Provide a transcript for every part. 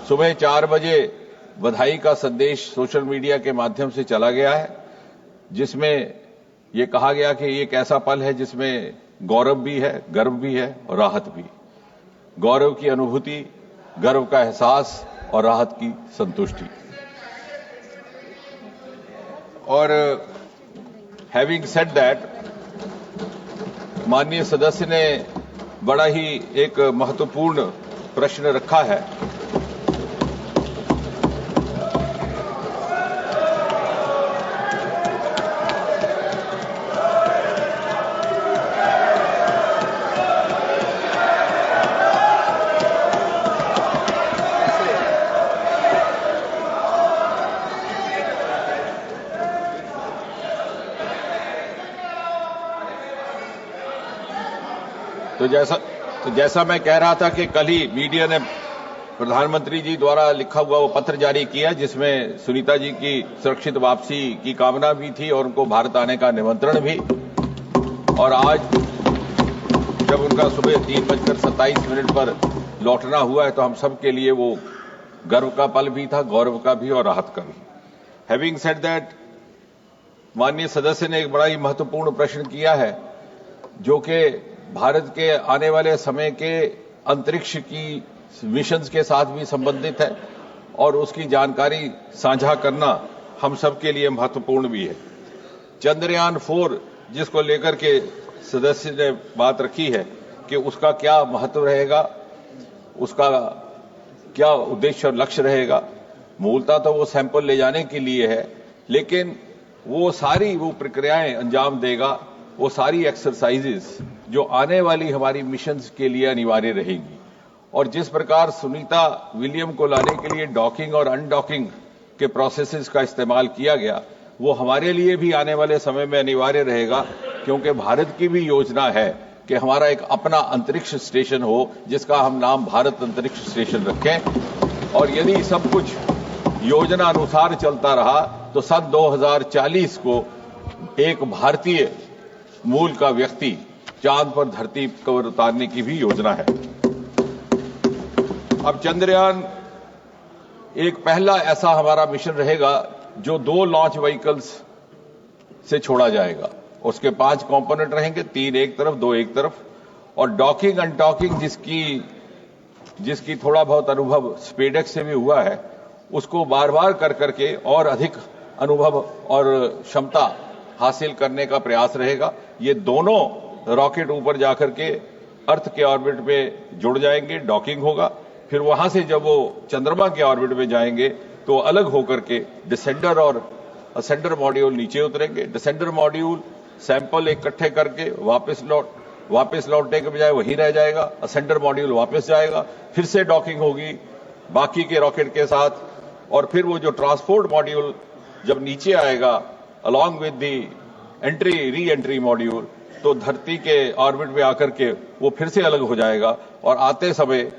सुबह 4 बजे बधाई का संदेश सोशल मीडिया के माध्यम से चला गया है, जिसमें ये कहा गया कि ये एक ऐसा पल है जिसमें गौरव भी है, गर्व भी है और राहत भी। गौरव की अनुभूति, गर्व का एहसास और राहत की संतुष्टि। और हैविंग सेड दैट, माननीय सदस्य ने बड़ा ही एक महत्वपूर्ण प्रश्न रखा है। तो जैसा मैं कह रहा था कि कल ही मीडिया ने प्रधानमंत्री जी द्वारा लिखा हुआ वो पत्र जारी किया, जिसमें सुनीता जी की सुरक्षित वापसी की कामना भी थी और उनको भारत आने का निमंत्रण भी। और आज जब उनका सुबह 3:27 पर लौटना हुआ है तो हम सब के लिए वो गर्व का पल भी था, गौरव का भी और राहत का भी। हैविंग सेड दैट, माननीय सदस्य ने एक बड़ा ही महत्वपूर्ण प्रश्न किया है, जो कि भारत के आने वाले समय के अंतरिक्ष की मिशंस के साथ भी संबंधित है और उसकी जानकारी साझा करना हम सब के लिए महत्वपूर्ण भी है। चंद्रयान 4 जिसको लेकर के सदस्य ने बात रखी है कि उसका क्या महत्व रहेगा, उसका क्या उद्देश्य और लक्ष्य रहेगा। मूलतः तो वो सैंपल ले जाने के लिए है, लेकिन वो सारी वो प्रक्रियाएं अंजाम देगा, वो सारी एक्सरसाइजेस जो आने वाली हमारी मिशंस के लिए अनिवार्य रहेगी। और जिस प्रकार सुनीता विलियम को लाने के लिए डॉकिंग और अनडॉकिंग के प्रोसेसेस का इस्तेमाल किया गया, वो हमारे लिए भी आने वाले समय में अनिवार्य रहेगा, क्योंकि भारत की भी योजना है कि हमारा एक अपना अंतरिक्ष स्टेशन हो, जिसका हम नाम भारत अंतरिक्ष स्टेशन रखें। और यदि सब कुछ योजना अनुसार चलता रहा तो सन 2040 को एक भारतीय मूल का व्यक्ति चांद पर धरती पर उतारने की भी योजना है। अब चंद्रयान एक पहला ऐसा हमारा मिशन रहेगा जो 2 लॉन्च व्हीकल्स से छोड़ा जाएगा। उसके 5 कंपोनेंट रहेंगे, 3 एक तरफ 2 एक तरफ। और डॉकिंग अनडॉकिंग जिसकी थोड़ा बहुत अनुभव स्पेडेक्स से भी हुआ है, उसको बार बार कर करके और अधिक अनुभव और क्षमता हासिल करने का प्रयास रहेगा। ये दोनों रॉकेट ऊपर जाकर के अर्थ के ऑर्बिट में जुड़ जाएंगे, डॉकिंग होगा। फिर वहां से जब वो चंद्रमा के ऑर्बिट में जाएंगे तो अलग होकर के डिसेंडर और असेंडर मॉड्यूल नीचे उतरेंगे। डिसेंडर मॉड्यूल सैंपल इकट्ठे करके वापस लौटने के बजाय वहीं रह जाएगा। असेंडर मॉड्यूल वापस जाएगा, फिर से डॉकिंग होगी बाकी के रॉकेट के साथ। और फिर वो जो ट्रांसपोर्ट मॉड्यूल जब नीचे आएगा along with the re entry module, तो धरती के ऑर्बिट में आकर के वो फिर से अलग हो जाएगा। और आते समय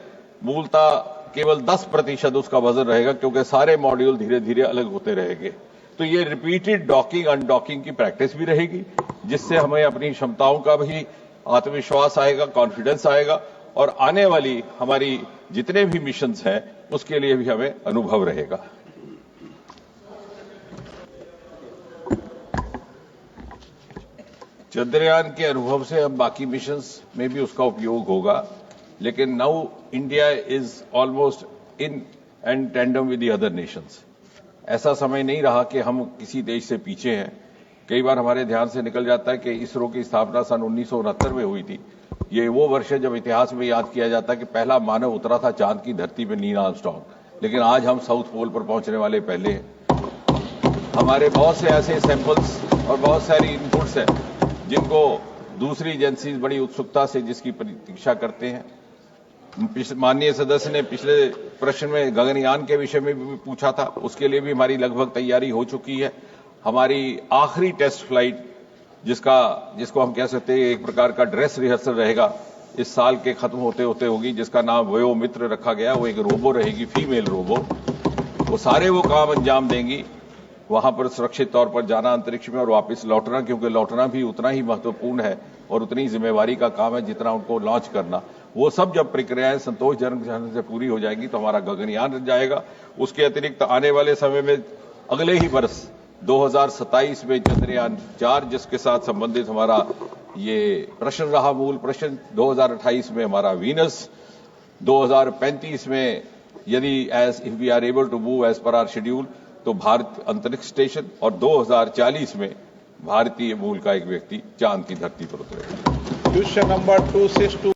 मूलतः केवल 10% उसका वजन रहेगा, क्योंकि सारे मॉड्यूल धीरे धीरे अलग होते रहेंगे। तो ये रिपीटेड डॉकिंग अनडॉकिंग की प्रैक्टिस भी रहेगी, जिससे हमें अपनी क्षमताओं का भी आत्मविश्वास आएगा, कॉन्फिडेंस आएगा। और आने वाली हमारी जितने भी मिशंस हैं उसके लिए भी हमें अनुभव रहेगा। चंद्रयान के अनुभव से हम बाकी मिशंस में भी उसका उपयोग होगा, लेकिन now India is almost in and tandem with the other Nations. ऐसा समय नहीं रहा कि हम किसी देश से पीछे हैं। कई बार हमारे ध्यान से निकल जाता है कि इसरो की स्थापना सन 1969 में हुई थी। ये वो वर्ष है जब इतिहास में याद किया जाता है कि पहला मानव उतरा था चांद की धरती पर, नील आर्मस्ट्रांग। लेकिन आज हम साउथ पोल पर पहुंचने वाले पहले हैं। हमारे बहुत से ऐसे सैंपल्स और बहुत सारी इनपुट्स हैं जिनको दूसरी एजेंसीज बड़ी उत्सुकता से जिसकी प्रतीक्षा करते हैं। माननीय सदस्य ने पिछले प्रश्न में गगनयान के विषय में भी पूछा था, उसके लिए भी हमारी लगभग तैयारी हो चुकी है। हमारी आखिरी टेस्ट फ्लाइट जिसको हम कह सकते हैं एक प्रकार का ड्रेस रिहर्सल रहेगा, इस साल के खत्म होते होते होगी, जिसका नाम वयो मित्र रखा गया। वो एक रोबो रहेगी, फीमेल रोबो। वो सारे वो काम अंजाम देंगी, वहां पर सुरक्षित तौर पर जाना अंतरिक्ष में और वापस लौटना, क्योंकि लौटना भी उतना ही महत्वपूर्ण है और उतनी जिम्मेवारी का काम है जितना उनको लॉन्च करना। वो सब जब प्रक्रियाएं संतोषजनक ढंग से पूरी हो जाएंगी तो हमारा गगनयान रह जाएगा। उसके अतिरिक्त आने वाले समय में अगले ही वर्ष 2027 में चंद्रयान 4 जिसके साथ संबंधित हमारा ये प्रश्न रहा, मूल प्रश्न 2028 में हमारा वीनस, 2035 में यदि if we are able to move as per our schedule तो भारत अंतरिक्ष स्टेशन, और 2040 में भारतीय मूल का एक व्यक्ति चांद की धरती पर उतरेगा। Question number 262.